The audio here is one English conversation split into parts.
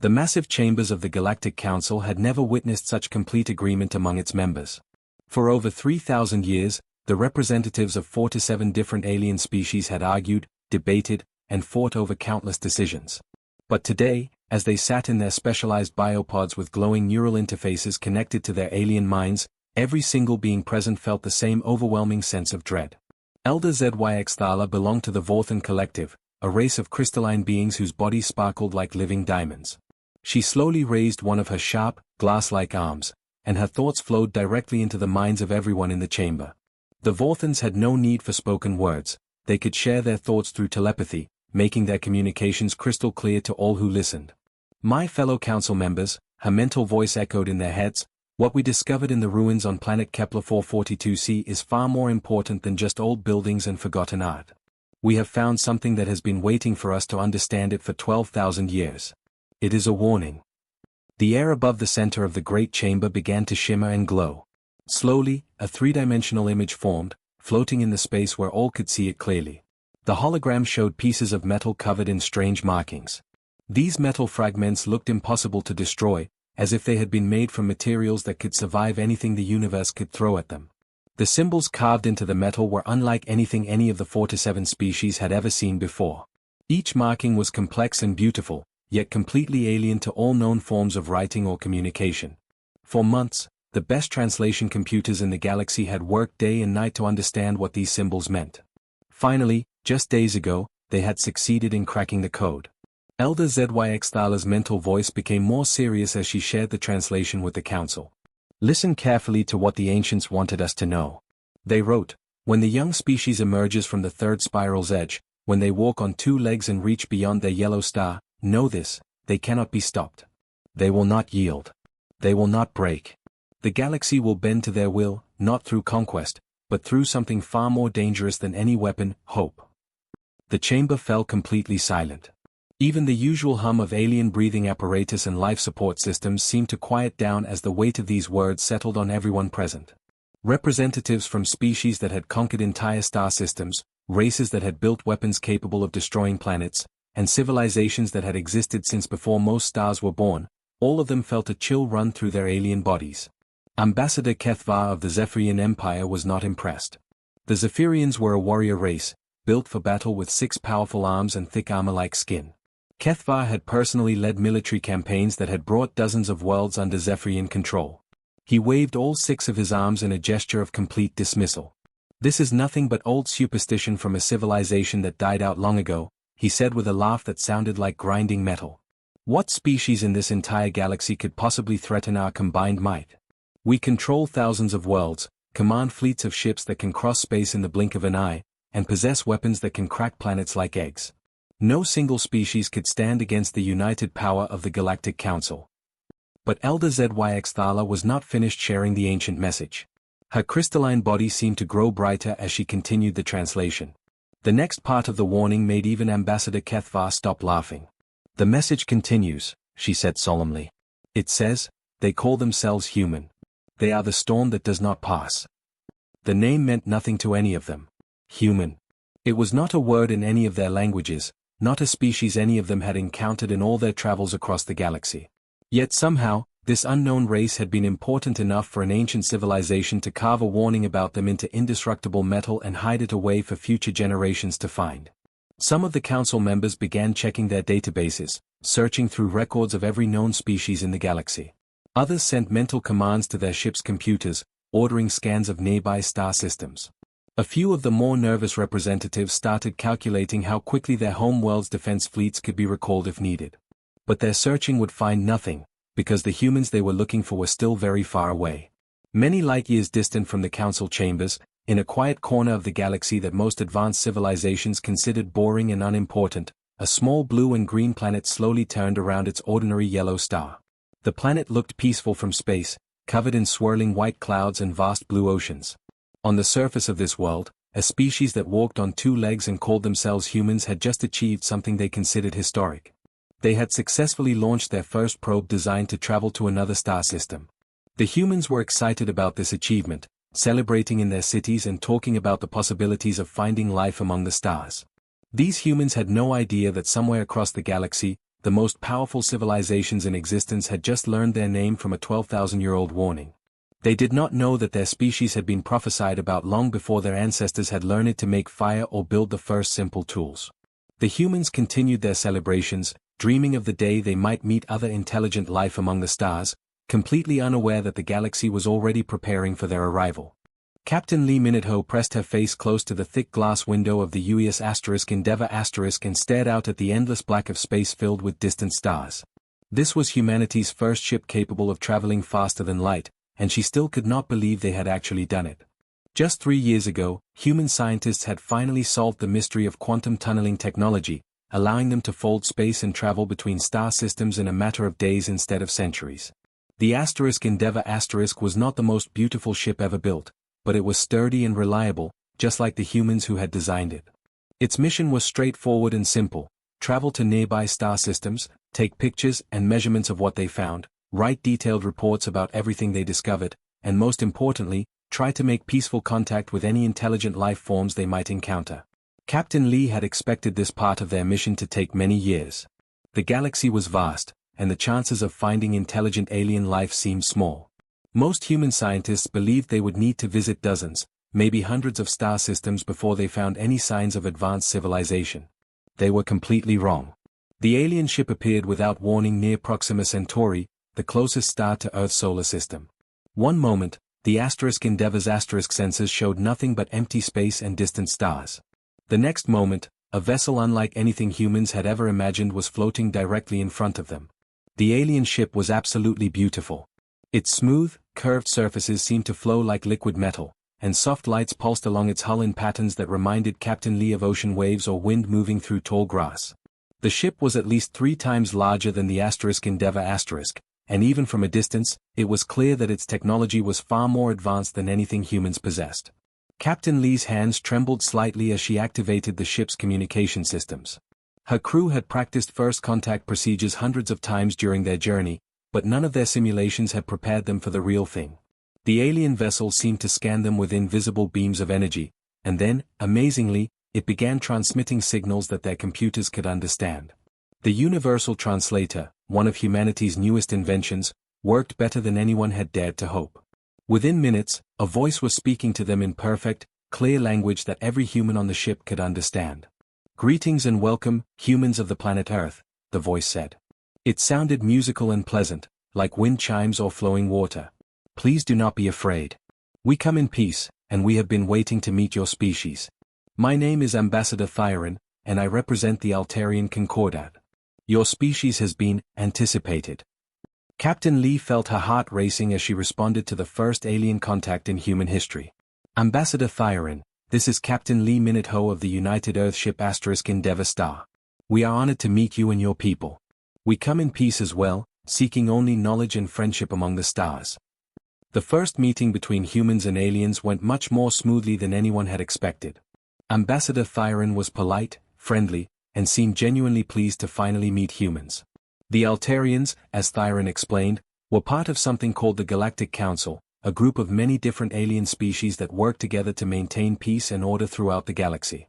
The massive chambers of the Galactic Council had never witnessed such complete agreement among its members. For over 3,000 years, the representatives of 47 different alien species had argued, debated, and fought over countless decisions. But today, as they sat in their specialized biopods with glowing neural interfaces connected to their alien minds, every single being present felt the same overwhelming sense of dread. Elder ZYX Thala belonged to the Vorthan Collective, a race of crystalline beings whose bodies sparkled like living diamonds. She slowly raised one of her sharp, glass-like arms, and her thoughts flowed directly into the minds of everyone in the chamber. The Vorthans had no need for spoken words, they could share their thoughts through telepathy, making their communications crystal clear to all who listened. My fellow council members, her mental voice echoed in their heads, what we discovered in the ruins on planet Kepler 442c is far more important than just old buildings and forgotten art. We have found something that has been waiting for us to understand it for 12,000 years. It is a warning. The air above the center of the great chamber began to shimmer and glow. Slowly, a three-dimensional image formed, floating in the space where all could see it clearly. The hologram showed pieces of metal covered in strange markings. These metal fragments looked impossible to destroy, as if they had been made from materials that could survive anything the universe could throw at them. The symbols carved into the metal were unlike anything any of the 47 species had ever seen before. Each marking was complex and beautiful, yet completely alien to all known forms of writing or communication. For months, the best translation computers in the galaxy had worked day and night to understand what these symbols meant. Finally, just days ago, they had succeeded in cracking the code. Elder ZYX Thala's mental voice became more serious as she shared the translation with the council. Listen carefully to what the ancients wanted us to know. They wrote, when the young species emerges from the third spiral's edge, when they walk on two legs and reach beyond their yellow star, know this, they cannot be stopped. They will not yield. They will not break. The galaxy will bend to their will, not through conquest, but through something far more dangerous than any weapon, hope. The chamber fell completely silent. Even the usual hum of alien breathing apparatus and life support systems seemed to quiet down as the weight of these words settled on everyone present. Representatives from species that had conquered entire star systems, races that had built weapons capable of destroying planets, and civilizations that had existed since before most stars were born, all of them felt a chill run through their alien bodies. Ambassador Kethvar of the Zephyrian Empire was not impressed. The Zephyrians were a warrior race, built for battle with 6 powerful arms and thick armor-like skin. Kethvar had personally led military campaigns that had brought dozens of worlds under Zephyrian control. He waved all 6 of his arms in a gesture of complete dismissal. This is nothing but old superstition from a civilization that died out long ago, he said with a laugh that sounded like grinding metal. What species in this entire galaxy could possibly threaten our combined might? We control thousands of worlds, command fleets of ships that can cross space in the blink of an eye, and possess weapons that can crack planets like eggs. No single species could stand against the united power of the Galactic Council. But Elder ZYX Thala was not finished sharing the ancient message. Her crystalline body seemed to grow brighter as she continued the translation. The next part of the warning made even Ambassador Kethvar stop laughing. The message continues, she said solemnly. It says, they call themselves human. They are the storm that does not pass. The name meant nothing to any of them. Human. It was not a word in any of their languages, not a species any of them had encountered in all their travels across the galaxy. Yet somehow, this unknown race had been important enough for an ancient civilization to carve a warning about them into indestructible metal and hide it away for future generations to find. Some of the council members began checking their databases, searching through records of every known species in the galaxy. Others sent mental commands to their ship's computers, ordering scans of nearby star systems. A few of the more nervous representatives started calculating how quickly their home world's defense fleets could be recalled if needed. But their searching would find nothing, because the humans they were looking for were still very far away. Many light-years distant from the council chambers, in a quiet corner of the galaxy that most advanced civilizations considered boring and unimportant, a small blue and green planet slowly turned around its ordinary yellow star. The planet looked peaceful from space, covered in swirling white clouds and vast blue oceans. On the surface of this world, a species that walked on 2 legs and called themselves humans had just achieved something they considered historic. They had successfully launched their first probe designed to travel to another star system. The humans were excited about this achievement, celebrating in their cities and talking about the possibilities of finding life among the stars. These humans had no idea that somewhere across the galaxy, the most powerful civilizations in existence had just learned their name from a 12,000-year-old warning. They did not know that their species had been prophesied about long before their ancestors had learned to make fire or build the first simple tools. The humans continued their celebrations, dreaming of the day they might meet other intelligent life among the stars, completely unaware that the galaxy was already preparing for their arrival. Captain Lee Minute-Ho pressed her face close to the thick glass window of the UES Endeavour and stared out at the endless black of space filled with distant stars. This was humanity's first ship capable of traveling faster than light, and she still could not believe they had actually done it. Just 3 years ago, human scientists had finally solved the mystery of quantum tunneling technology, allowing them to fold space and travel between star systems in a matter of days instead of centuries. The Endeavour was not the most beautiful ship ever built, but it was sturdy and reliable, just like the humans who had designed it. Its mission was straightforward and simple: travel to nearby star systems, take pictures and measurements of what they found, write detailed reports about everything they discovered, and most importantly, try to make peaceful contact with any intelligent life forms they might encounter. Captain Lee had expected this part of their mission to take many years. The galaxy was vast, and the chances of finding intelligent alien life seemed small. Most human scientists believed they would need to visit dozens, maybe hundreds of star systems before they found any signs of advanced civilization. They were completely wrong. The alien ship appeared without warning near Proxima Centauri, the closest star to Earth's solar system. One moment, the Endeavour's sensors showed nothing but empty space and distant stars. The next moment, a vessel unlike anything humans had ever imagined was floating directly in front of them. The alien ship was absolutely beautiful. Its smooth, curved surfaces seemed to flow like liquid metal, and soft lights pulsed along its hull in patterns that reminded Captain Lee of ocean waves or wind moving through tall grass. The ship was at least 3 times larger than the Endeavour and even from a distance, it was clear that its technology was far more advanced than anything humans possessed. Captain Lee's hands trembled slightly as she activated the ship's communication systems. Her crew had practiced first contact procedures hundreds of times during their journey, but none of their simulations had prepared them for the real thing. The alien vessel seemed to scan them with invisible beams of energy, and then, amazingly, it began transmitting signals that their computers could understand. The Universal Translator, one of humanity's newest inventions, worked better than anyone had dared to hope. Within minutes, a voice was speaking to them in perfect, clear language that every human on the ship could understand. "Greetings and welcome, humans of the planet Earth," the voice said. It sounded musical and pleasant, like wind chimes or flowing water. "Please do not be afraid. We come in peace, and we have been waiting to meet your species. My name is Ambassador Thyron, and I represent the Altarian Concordat. Your species has been anticipated." Captain Lee felt her heart racing as she responded to the first alien contact in human history. "Ambassador Thyron, this is Captain Lee Minute-Ho of the United Earthship Endeavour Star. We are honored to meet you and your people. We come in peace as well, seeking only knowledge and friendship among the stars." The first meeting between humans and aliens went much more smoothly than anyone had expected. Ambassador Thyron was polite, friendly, and seemed genuinely pleased to finally meet humans. The Altarians, as Thyron explained, were part of something called the Galactic Council, a group of many different alien species that work together to maintain peace and order throughout the galaxy.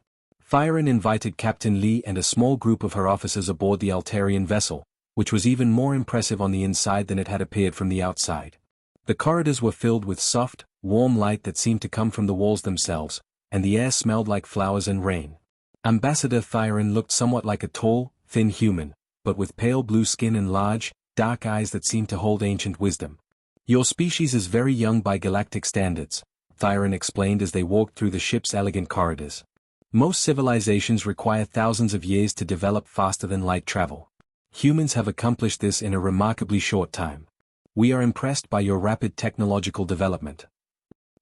Thyron invited Captain Lee and a small group of her officers aboard the Altarian vessel, which was even more impressive on the inside than it had appeared from the outside. The corridors were filled with soft, warm light that seemed to come from the walls themselves, and the air smelled like flowers and rain. Ambassador Thyron looked somewhat like a tall, thin human, but with pale blue skin and large, dark eyes that seemed to hold ancient wisdom. "Your species is very young by galactic standards," Thyron explained as they walked through the ship's elegant corridors. "Most civilizations require thousands of years to develop faster than light travel. Humans have accomplished this in a remarkably short time. We are impressed by your rapid technological development."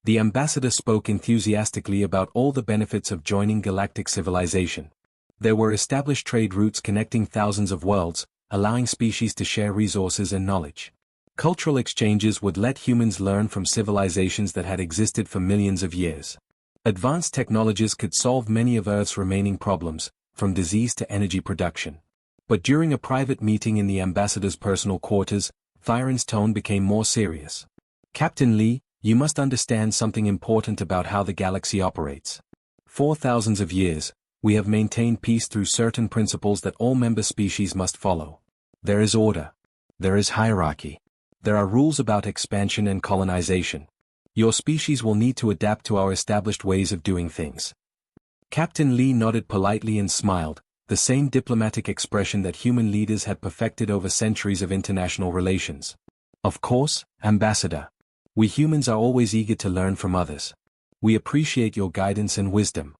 The ambassador spoke enthusiastically about all the benefits of joining galactic civilization. There were established trade routes connecting thousands of worlds, allowing species to share resources and knowledge. Cultural exchanges would let humans learn from civilizations that had existed for millions of years. Advanced technologies could solve many of Earth's remaining problems, from disease to energy production. But during a private meeting in the ambassador's personal quarters, Thyron's tone became more serious. "Captain Lee, you must understand something important about how the galaxy operates. For thousands of years, we have maintained peace through certain principles that all member species must follow. There is order. There is hierarchy. There are rules about expansion and colonization. Your species will need to adapt to our established ways of doing things. Captain Lee nodded politely and smiled, the same diplomatic expression that human leaders had perfected over centuries of international relations. Of course, Ambassador. We humans are always eager to learn from others. We appreciate your guidance and wisdom.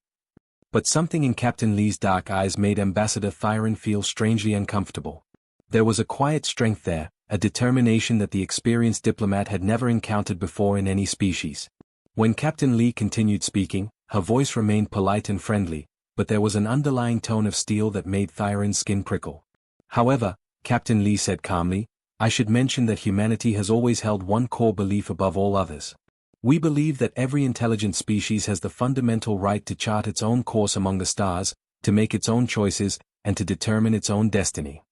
But something in Captain Lee's dark eyes made Ambassador Thyron feel strangely uncomfortable. There was a quiet strength there, a determination that the experienced diplomat had never encountered before in any species. When Captain Lee continued speaking, her voice remained polite and friendly, but there was an underlying tone of steel that made Thyron's skin prickle. However, Captain Lee said calmly, I should mention that humanity has always held one core belief above all others. We believe that every intelligent species has the fundamental right to chart its own course among the stars, to make its own choices, and to determine its own destiny.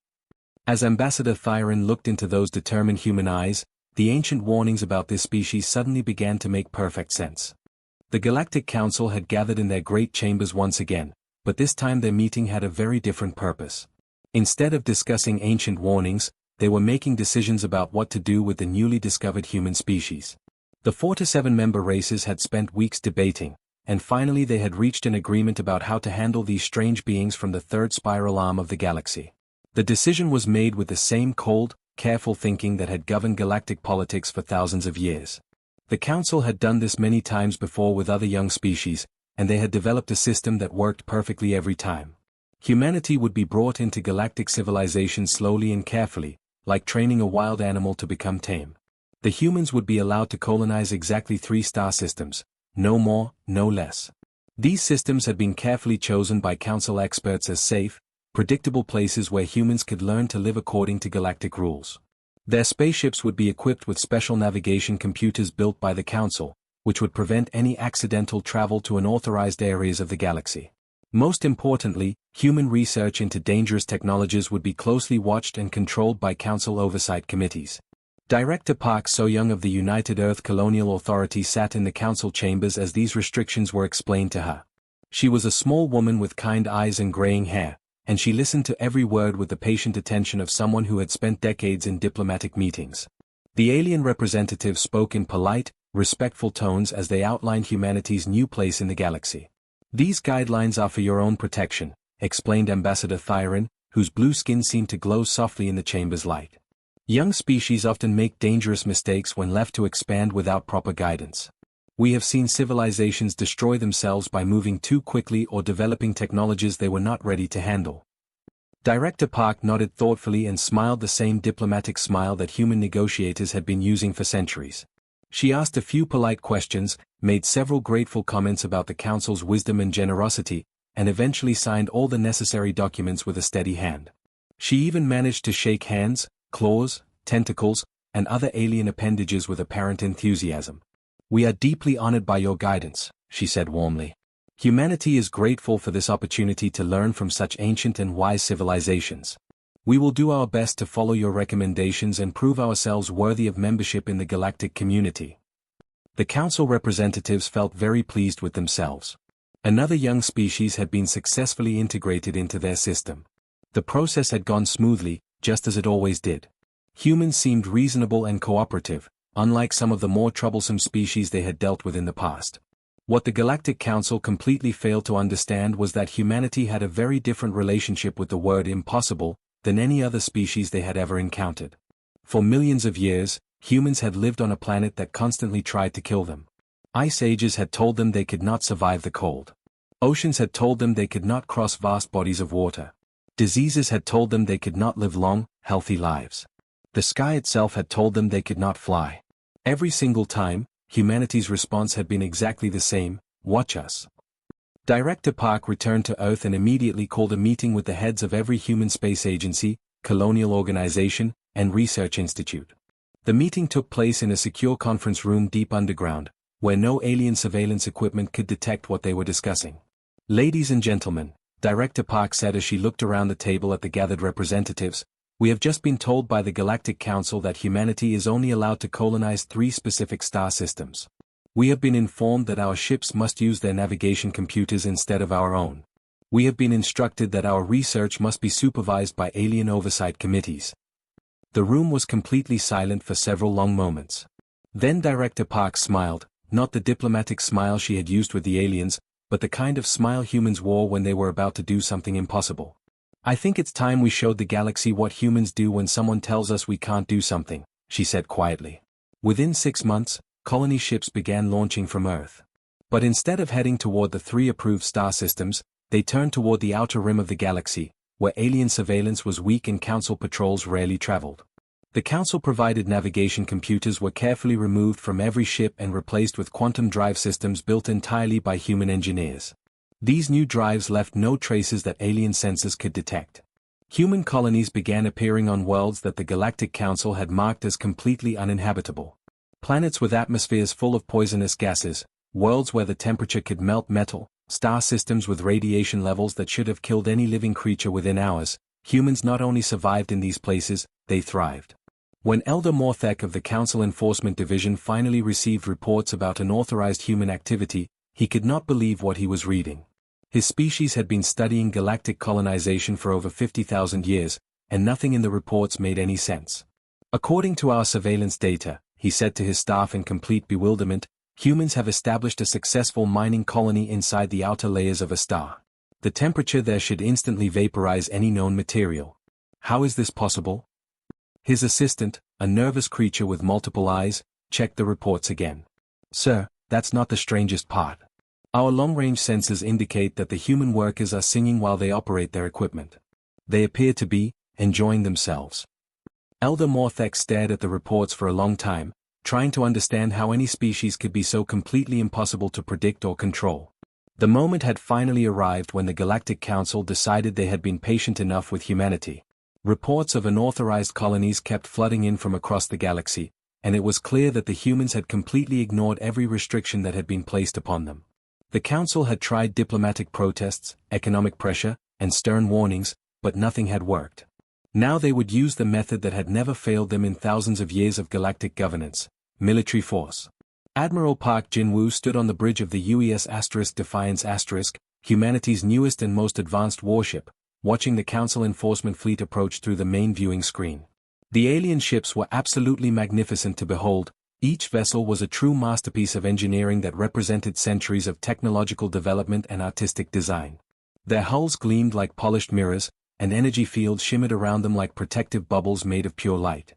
As Ambassador Thyron looked into those determined human eyes, the ancient warnings about this species suddenly began to make perfect sense. The Galactic Council had gathered in their great chambers once again, but this time their meeting had a very different purpose. Instead of discussing ancient warnings, they were making decisions about what to do with the newly discovered human species. The 4 to 7 member races had spent weeks debating, and finally they had reached an agreement about how to handle these strange beings from the third spiral arm of the galaxy. The decision was made with the same cold, careful thinking that had governed galactic politics for thousands of years. The Council had done this many times before with other young species, and they had developed a system that worked perfectly every time. Humanity would be brought into galactic civilization slowly and carefully, like training a wild animal to become tame. The humans would be allowed to colonize exactly 3 star systems, no more, no less. These systems had been carefully chosen by Council experts as safe, predictable places where humans could learn to live according to galactic rules. Their spaceships would be equipped with special navigation computers built by the Council, which would prevent any accidental travel to unauthorized areas of the galaxy. Most importantly, human research into dangerous technologies would be closely watched and controlled by Council oversight committees. Director Park So-young of the United Earth Colonial Authority sat in the Council chambers as these restrictions were explained to her. She was a small woman with kind eyes and graying hair, and she listened to every word with the patient attention of someone who had spent decades in diplomatic meetings. The alien representatives spoke in polite, respectful tones as they outlined humanity's new place in the galaxy. These guidelines are for your own protection, explained Ambassador Thyron, whose blue skin seemed to glow softly in the chamber's light. Young species often make dangerous mistakes when left to expand without proper guidance. We have seen civilizations destroy themselves by moving too quickly or developing technologies they were not ready to handle. Director Park nodded thoughtfully and smiled the same diplomatic smile that human negotiators had been using for centuries. She asked a few polite questions, made several grateful comments about the Council's wisdom and generosity, and eventually signed all the necessary documents with a steady hand. She even managed to shake hands, claws, tentacles, and other alien appendages with apparent enthusiasm. We are deeply honored by your guidance, she said warmly. Humanity is grateful for this opportunity to learn from such ancient and wise civilizations. We will do our best to follow your recommendations and prove ourselves worthy of membership in the galactic community. The Council representatives felt very pleased with themselves. Another young species had been successfully integrated into their system. The process had gone smoothly, just as it always did. Humans seemed reasonable and cooperative, unlike some of the more troublesome species they had dealt with in the past. What the Galactic Council completely failed to understand was that humanity had a very different relationship with the word impossible than any other species they had ever encountered. For millions of years, humans had lived on a planet that constantly tried to kill them. Ice ages had told them they could not survive the cold. Oceans had told them they could not cross vast bodies of water. Diseases had told them they could not live long, healthy lives. The sky itself had told them they could not fly. Every single time, humanity's response had been exactly the same: watch us. Director Park returned to Earth and immediately called a meeting with the heads of every human space agency, colonial organization, and research institute. The meeting took place in a secure conference room deep underground, where no alien surveillance equipment could detect what they were discussing. Ladies and gentlemen, Director Park said as she looked around the table at the gathered representatives, we have just been told by the Galactic Council that humanity is only allowed to colonize 3 specific star systems. We have been informed that our ships must use their navigation computers instead of our own. We have been instructed that our research must be supervised by alien oversight committees, The room was completely silent for several long moments. Then Director Park smiled, not the diplomatic smile she had used with the aliens, but the kind of smile humans wore when they were about to do something impossible. "I think it's time we showed the galaxy what humans do when someone tells us we can't do something," she said quietly. Within 6 months, colony ships began launching from Earth. But instead of heading toward the 3 approved star systems, they turned toward the outer rim of the galaxy, where alien surveillance was weak and Council patrols rarely traveled. The Council-provided navigation computers were carefully removed from every ship and replaced with quantum drive systems built entirely by human engineers. These new drives left no traces that alien sensors could detect. Human colonies began appearing on worlds that the Galactic Council had marked as completely uninhabitable. Planets with atmospheres full of poisonous gases, worlds where the temperature could melt metal, star systems with radiation levels that should have killed any living creature within hours. Humans not only survived in these places, they thrived. When Elder Morthek of the Council Enforcement Division finally received reports about unauthorized human activity, he could not believe what he was reading. His species had been studying galactic colonization for over 50,000 years, and nothing in the reports made any sense. "According to our surveillance data," he said to his staff in complete bewilderment, "humans have established a successful mining colony inside the outer layers of a star. The temperature there should instantly vaporize any known material. How is this possible?" His assistant, a nervous creature with multiple eyes, checked the reports again. "Sir, that's not the strangest part. Our long-range sensors indicate that the human workers are singing while they operate their equipment. They appear to be enjoying themselves." Elder Morthek stared at the reports for a long time, trying to understand how any species could be so completely impossible to predict or control. The moment had finally arrived when the Galactic Council decided they had been patient enough with humanity. Reports of unauthorized colonies kept flooding in from across the galaxy, and it was clear that the humans had completely ignored every restriction that had been placed upon them. The Council had tried diplomatic protests, economic pressure, and stern warnings, but nothing had worked. Now they would use the method that had never failed them in thousands of years of galactic governance: military force. Admiral Park Jin-woo stood on the bridge of the UES Defiance humanity's newest and most advanced warship, watching the Council enforcement fleet approach through the main viewing screen. The alien ships were absolutely magnificent to behold. Each vessel was a true masterpiece of engineering that represented centuries of technological development and artistic design. Their hulls gleamed like polished mirrors, and energy fields shimmered around them like protective bubbles made of pure light.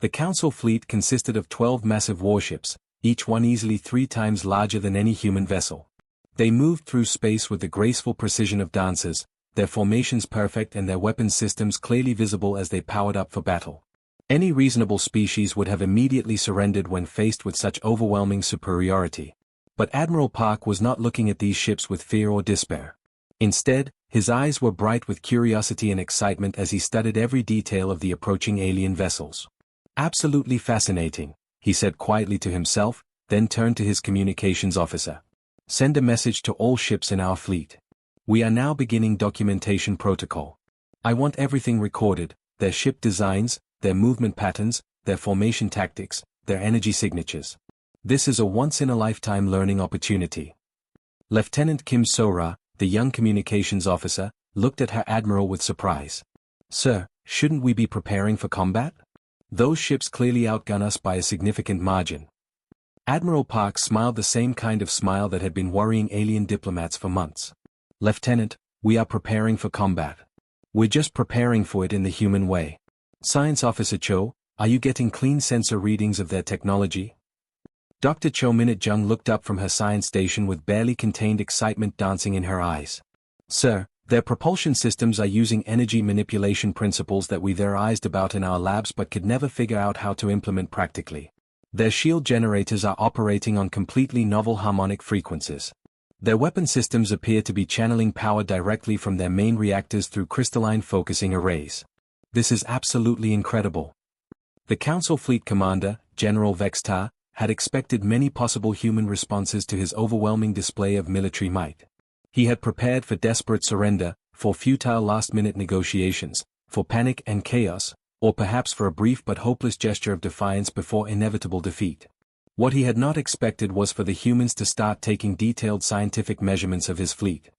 The Council fleet consisted of 12 massive warships, each one easily 3 times larger than any human vessel. They moved through space with the graceful precision of dancers, their formations perfect and their weapons systems clearly visible as they powered up for battle. Any reasonable species would have immediately surrendered when faced with such overwhelming superiority. But Admiral Park was not looking at these ships with fear or despair. Instead, his eyes were bright with curiosity and excitement as he studied every detail of the approaching alien vessels. "Absolutely fascinating," he said quietly to himself, then turned to his communications officer. "Send a message to all ships in our fleet. We are now beginning documentation protocol. I want everything recorded: their ship designs, their movement patterns, their formation tactics, their energy signatures. This is a once-in-a-lifetime learning opportunity." Lieutenant Kim So-ra, the young communications officer, looked at her admiral with surprise. "Sir, shouldn't we be preparing for combat? Those ships clearly outgun us by a significant margin." Admiral Park smiled the same kind of smile that had been worrying alien diplomats for months. "Lieutenant, we are preparing for combat. We're just preparing for it in the human way. Science Officer Cho, are you getting clean sensor readings of their technology?" Dr. Cho Minute-jung looked up from her science station with barely contained excitement dancing in her eyes. "Sir, their propulsion systems are using energy manipulation principles that we theorized about in our labs but could never figure out how to implement practically. Their shield generators are operating on completely novel harmonic frequencies. Their weapon systems appear to be channeling power directly from their main reactors through crystalline focusing arrays. This is absolutely incredible." The Council Fleet Commander, General Vextar, had expected many possible human responses to his overwhelming display of military might. He had prepared for desperate surrender, for futile last-minute negotiations, for panic and chaos, or perhaps for a brief but hopeless gesture of defiance before inevitable defeat. What he had not expected was for the humans to start taking detailed scientific measurements of his fleet.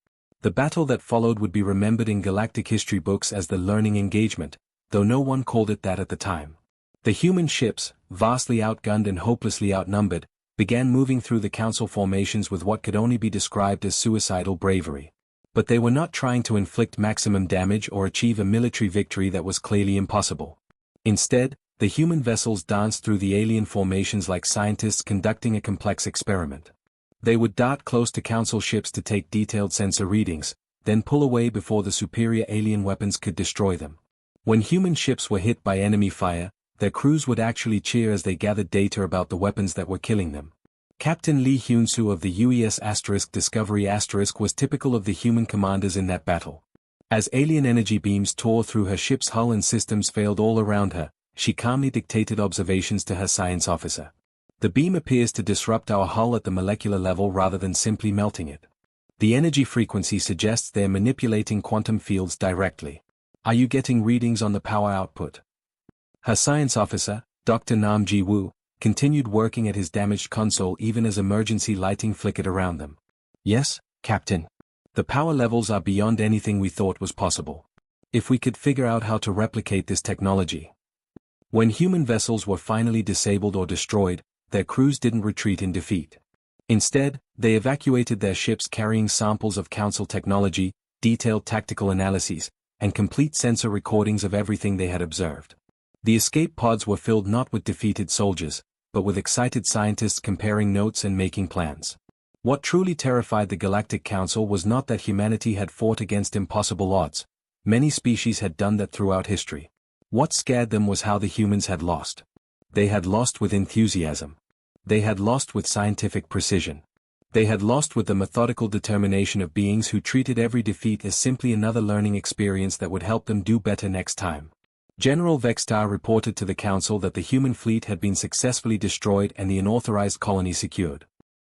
The battle that followed would be remembered in galactic history books as the learning engagement, though no one called it that at the time. The human ships, vastly outgunned and hopelessly outnumbered, began moving through the council formations with what could only be described as suicidal bravery. But they were not trying to inflict maximum damage or achieve a military victory that was clearly impossible. Instead, the human vessels danced through the alien formations like scientists conducting a complex experiment. They would dart close to council ships to take detailed sensor readings, then pull away before the superior alien weapons could destroy them. When human ships were hit by enemy fire, their crews would actually cheer as they gathered data about the weapons that were killing them. Captain Lee Hyun-soo of the UES Discovery was typical of the human commanders in that battle. As alien energy beams tore through her ship's hull and systems failed all around her, she calmly dictated observations to her science officer. The beam appears to disrupt our hull at the molecular level rather than simply melting it. The energy frequency suggests they're manipulating quantum fields directly. Are you getting readings on the power output? Her science officer, Dr. Nam Ji-woo, continued working at his damaged console even as emergency lighting flickered around them. Yes, Captain. The power levels are beyond anything we thought was possible. If we could figure out how to replicate this technology. When human vessels were finally disabled or destroyed, their crews didn't retreat in defeat. Instead, they evacuated their ships carrying samples of council technology, detailed tactical analyses, and complete sensor recordings of everything they had observed. The escape pods were filled not with defeated soldiers, but with excited scientists comparing notes and making plans. What truly terrified the Galactic Council was not that humanity had fought against impossible odds. Many species had done that throughout history. What scared them was how the humans had lost. They had lost with enthusiasm. They had lost with scientific precision. They had lost with the methodical determination of beings who treated every defeat as simply another learning experience that would help them do better next time. General Vextar reported to the Council that the human fleet had been successfully destroyed and the unauthorized colony secured.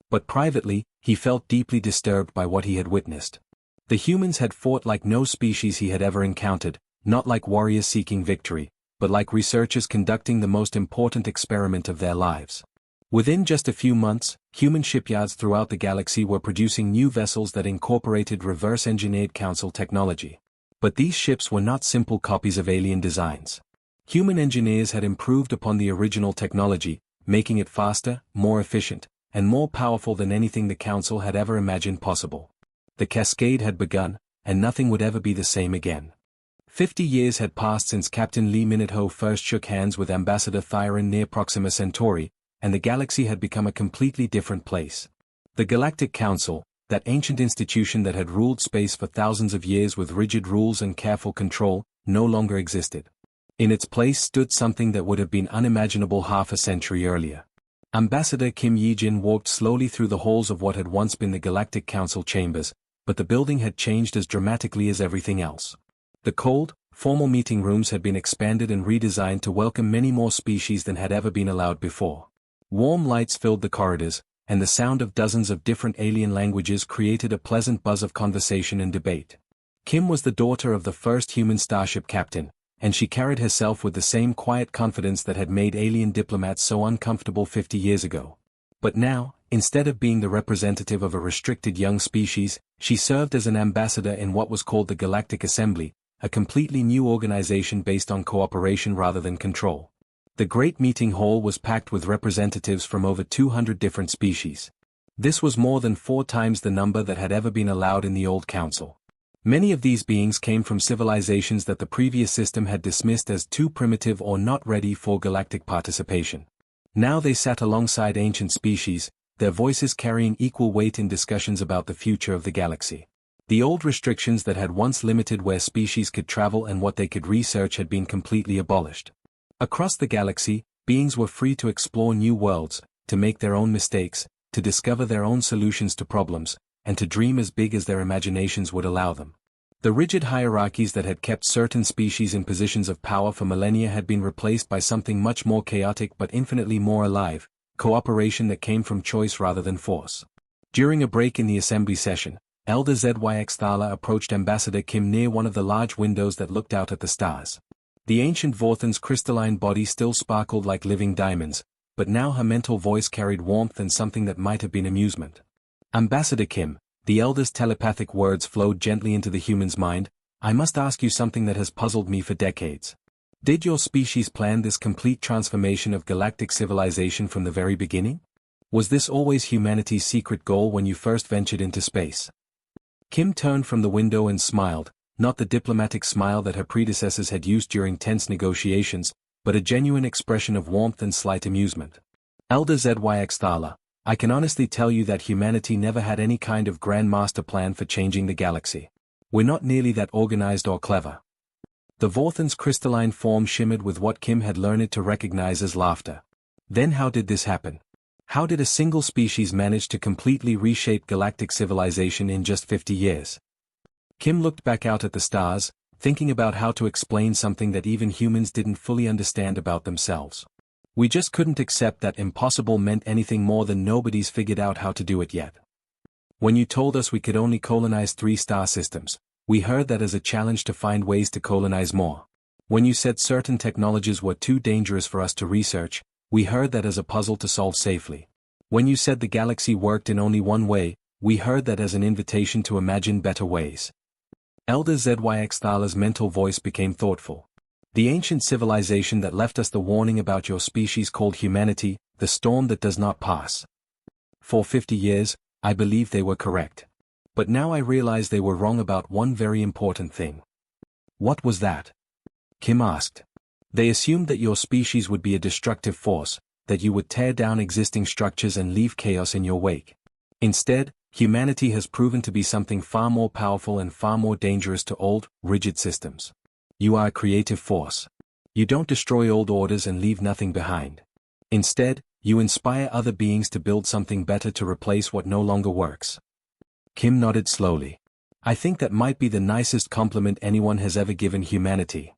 But privately, he felt deeply disturbed by what he had witnessed. The humans had fought like no species he had ever encountered, not like warriors seeking victory, but like researchers conducting the most important experiment of their lives. Within just a few months, human shipyards throughout the galaxy were producing new vessels that incorporated reverse-engineered Council technology. But these ships were not simple copies of alien designs. Human engineers had improved upon the original technology, making it faster, more efficient, and more powerful than anything the Council had ever imagined possible. The cascade had begun, and nothing would ever be the same again. 50 years had passed since Captain Lee Minute-ho first shook hands with Ambassador Thyron near Proxima Centauri, and the galaxy had become a completely different place. The Galactic Council, that ancient institution that had ruled space for thousands of years with rigid rules and careful control, no longer existed. In its place stood something that would have been unimaginable half a century earlier. Ambassador Kim Yi-jin walked slowly through the halls of what had once been the Galactic Council chambers, but the building had changed as dramatically as everything else. The cold, formal meeting rooms had been expanded and redesigned to welcome many more species than had ever been allowed before. Warm lights filled the corridors, and the sound of dozens of different alien languages created a pleasant buzz of conversation and debate. Kim was the daughter of the first human starship captain, and she carried herself with the same quiet confidence that had made alien diplomats so uncomfortable 50 years ago. But now, instead of being the representative of a restricted young species, she served as an ambassador in what was called the Galactic Assembly, a completely new organization based on cooperation rather than control. The great meeting hall was packed with representatives from over 200 different species. This was more than 4 times the number that had ever been allowed in the old council. Many of these beings came from civilizations that the previous system had dismissed as too primitive or not ready for galactic participation. Now they sat alongside ancient species, their voices carrying equal weight in discussions about the future of the galaxy. The old restrictions that had once limited where species could travel and what they could research had been completely abolished. Across the galaxy, beings were free to explore new worlds, to make their own mistakes, to discover their own solutions to problems, and to dream as big as their imaginations would allow them. The rigid hierarchies that had kept certain species in positions of power for millennia had been replaced by something much more chaotic but infinitely more alive, cooperation that came from choice rather than force. During a break in the assembly session, Elder ZYX Thala approached Ambassador Kim near one of the large windows that looked out at the stars. The ancient Vorthan's crystalline body still sparkled like living diamonds, but now her mental voice carried warmth and something that might have been amusement. Ambassador Kim, the elder's telepathic words flowed gently into the human's mind, I must ask you something that has puzzled me for decades. Did your species plan this complete transformation of galactic civilization from the very beginning? Was this always humanity's secret goal when you first ventured into space? Kim turned from the window and smiled, not the diplomatic smile that her predecessors had used during tense negotiations, but a genuine expression of warmth and slight amusement. Elder ZYX Thala, I can honestly tell you that humanity never had any kind of grand master plan for changing the galaxy. We're not nearly that organized or clever. The Vorthan's crystalline form shimmered with what Kim had learned to recognize as laughter. Then how did this happen? How did a single species manage to completely reshape galactic civilization in just 50 years? Kim looked back out at the stars, thinking about how to explain something that even humans didn't fully understand about themselves. We just couldn't accept that impossible meant anything more than nobody's figured out how to do it yet. When you told us we could only colonize 3 star systems, we heard that as a challenge to find ways to colonize more. When you said certain technologies were too dangerous for us to research, we heard that as a puzzle to solve safely. When you said the galaxy worked in only one way, we heard that as an invitation to imagine better ways. Elder ZYX Thala's mental voice became thoughtful. The ancient civilization that left us the warning about your species called humanity, the storm that does not pass. For 50 years, I believed they were correct. But now I realize they were wrong about one very important thing. What was that? Kim asked. They assumed that your species would be a destructive force, that you would tear down existing structures and leave chaos in your wake. Instead, humanity has proven to be something far more powerful and far more dangerous to old, rigid systems. You are a creative force. You don't destroy old orders and leave nothing behind. Instead, you inspire other beings to build something better to replace what no longer works. Kim nodded slowly. I think that might be the nicest compliment anyone has ever given humanity.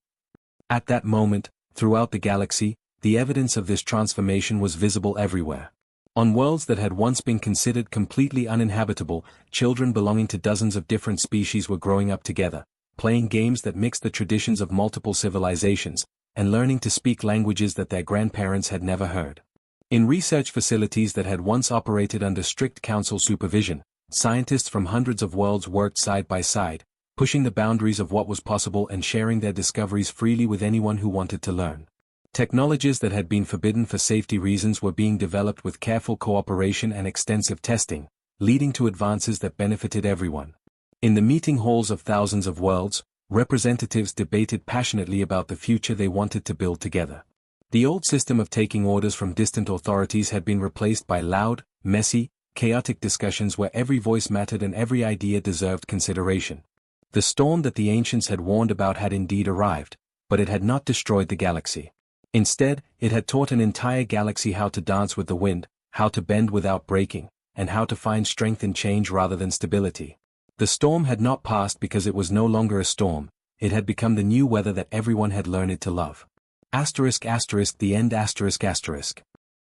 At that moment, throughout the galaxy, the evidence of this transformation was visible everywhere. On worlds that had once been considered completely uninhabitable, children belonging to dozens of different species were growing up together, playing games that mixed the traditions of multiple civilizations, and learning to speak languages that their grandparents had never heard. In research facilities that had once operated under strict council supervision, scientists from hundreds of worlds worked side by side, pushing the boundaries of what was possible and sharing their discoveries freely with anyone who wanted to learn. Technologies that had been forbidden for safety reasons were being developed with careful cooperation and extensive testing, leading to advances that benefited everyone. In the meeting halls of thousands of worlds, representatives debated passionately about the future they wanted to build together. The old system of taking orders from distant authorities had been replaced by loud, messy, chaotic discussions where every voice mattered and every idea deserved consideration. The storm that the ancients had warned about had indeed arrived, but it had not destroyed the galaxy. Instead, it had taught an entire galaxy how to dance with the wind, how to bend without breaking, and how to find strength in change rather than stability. The storm had not passed because it was no longer a storm, it had become the new weather that everyone had learned to love. ****, the end ****.